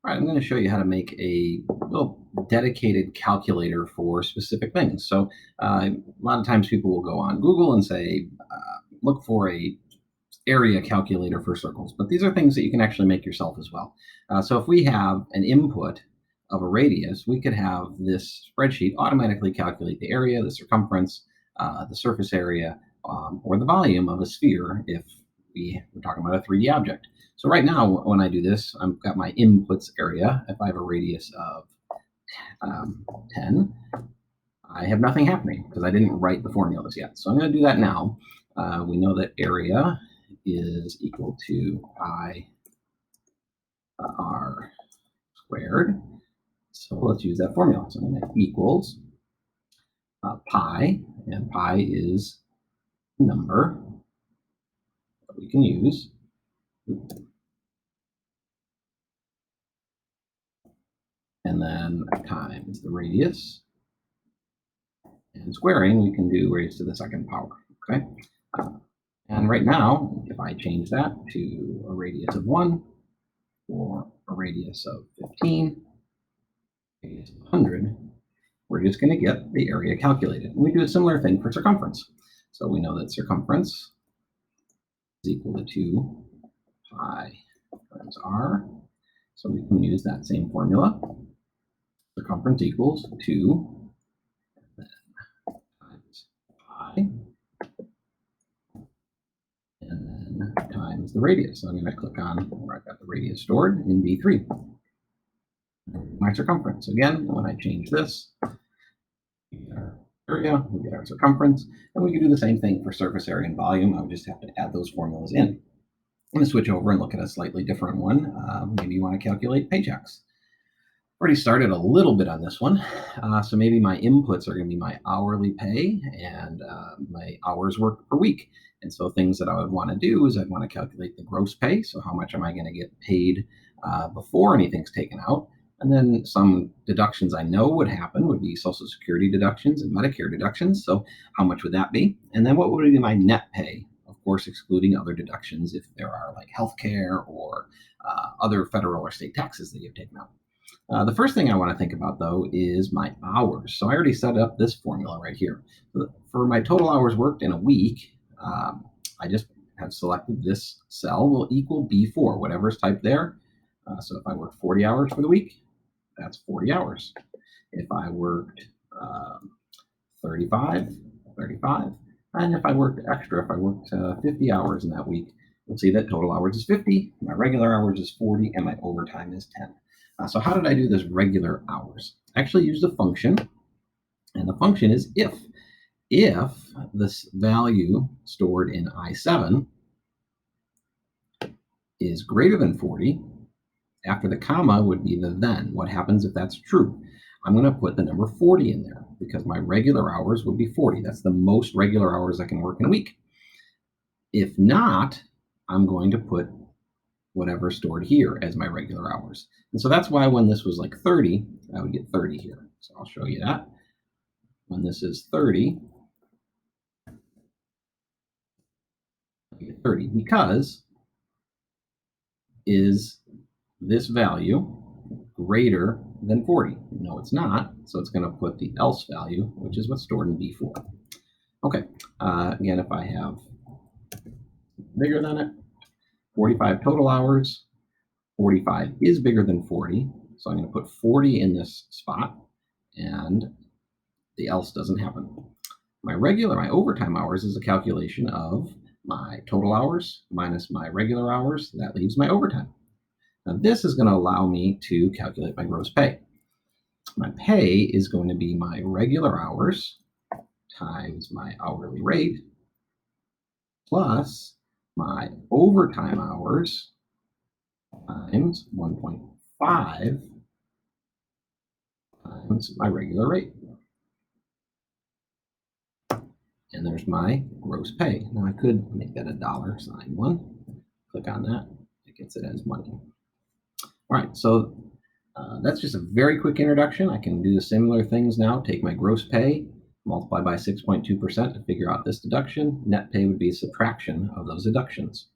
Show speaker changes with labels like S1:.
S1: All right, I'm going to show you how to make a little dedicated calculator for specific things. So a lot of times people will go on Google and say, look for a area calculator for circles, but these are things that you can actually make yourself as well. So if we have an input of a radius, we could have this spreadsheet automatically calculate the area, the circumference, the surface area, or the volume of a sphere if we're talking about a 3D object. So right now, when I do this, I've got my inputs area. If I have a radius of 10, I have nothing happening because I didn't write the formulas yet. So I'm going to do that now. We know that area is equal to pi r squared. So let's use that formula. So I'm going to equals pi, and pi is a number that we can use. And then times the radius. And squaring, we can do raised to the second power, okay? And right now, if I change that to a radius of 1 or a radius of 15, radius of 100, we're just going to get the area calculated. And we do a similar thing for circumference. So we know that circumference is equal to 2 pi times r. So we can use that same formula. Circumference equals 2 times pi, and then times the radius. So I'm going to click on where I've got the radius stored in V3. My circumference. Again, when I change this, we get our area, we get our circumference, and we can do the same thing for surface area and volume. I would just have to add those formulas in. I'm going to switch over and look at a slightly different one. Maybe you want to calculate paychecks. Already started a little bit on this one. So maybe my inputs are going to be my hourly pay and my hours worked per week. And so things that I would want to do is I'd want to calculate the gross pay. So how much am I going to get paid before anything's taken out? And then some deductions I know would happen would be Social Security deductions and Medicare deductions. So how much would that be? And then what would be my net pay? Of course, excluding other deductions if there are like healthcare or other federal or state taxes that you've taken out. The first thing I want to think about, though, is my hours. So I already set up this formula right here. For my total hours worked in a week, I just have selected this cell will equal B4, whatever's typed there. So if I work 40 hours for the week, that's 40 hours. If I worked 35, and if I worked extra, if I worked 50 hours in that week, you'll see that total hours is 50, my regular hours is 40, and my overtime is 10. So how did I do this regular hours? I actually used a function, and the function is if. If this value stored in I7 is greater than 40, after the comma would be the then. What happens if that's true? I'm going to put the number 40 in there because my regular hours would be 40. That's the most regular hours I can work in a week. If not, I'm going to put whatever stored here as my regular hours. And so that's why when this was like 30, I would get 30 here. So I'll show you that. When this is 30, I get 30 because is this value greater than 40? No, it's not. So it's going to put the else value, which is what's stored in B4. Okay. Again, if I have bigger than it, 45 total hours, 45 is bigger than 40. So I'm going to put 40 in this spot, and the else doesn't happen. My overtime hours is a calculation of my total hours minus my regular hours. That leaves my overtime. Now this is going to allow me to calculate my gross pay. My pay is going to be my regular hours times my hourly rate plus my overtime hours times 1.5 times my regular rate. And there's my gross pay. Now I could make that a dollar sign one. Click on that. It gets it as money. All right, so that's just a very quick introduction. I can do the similar things now. Take my gross pay, multiply by 6.2% to figure out this deduction. Net pay would be a subtraction of those deductions.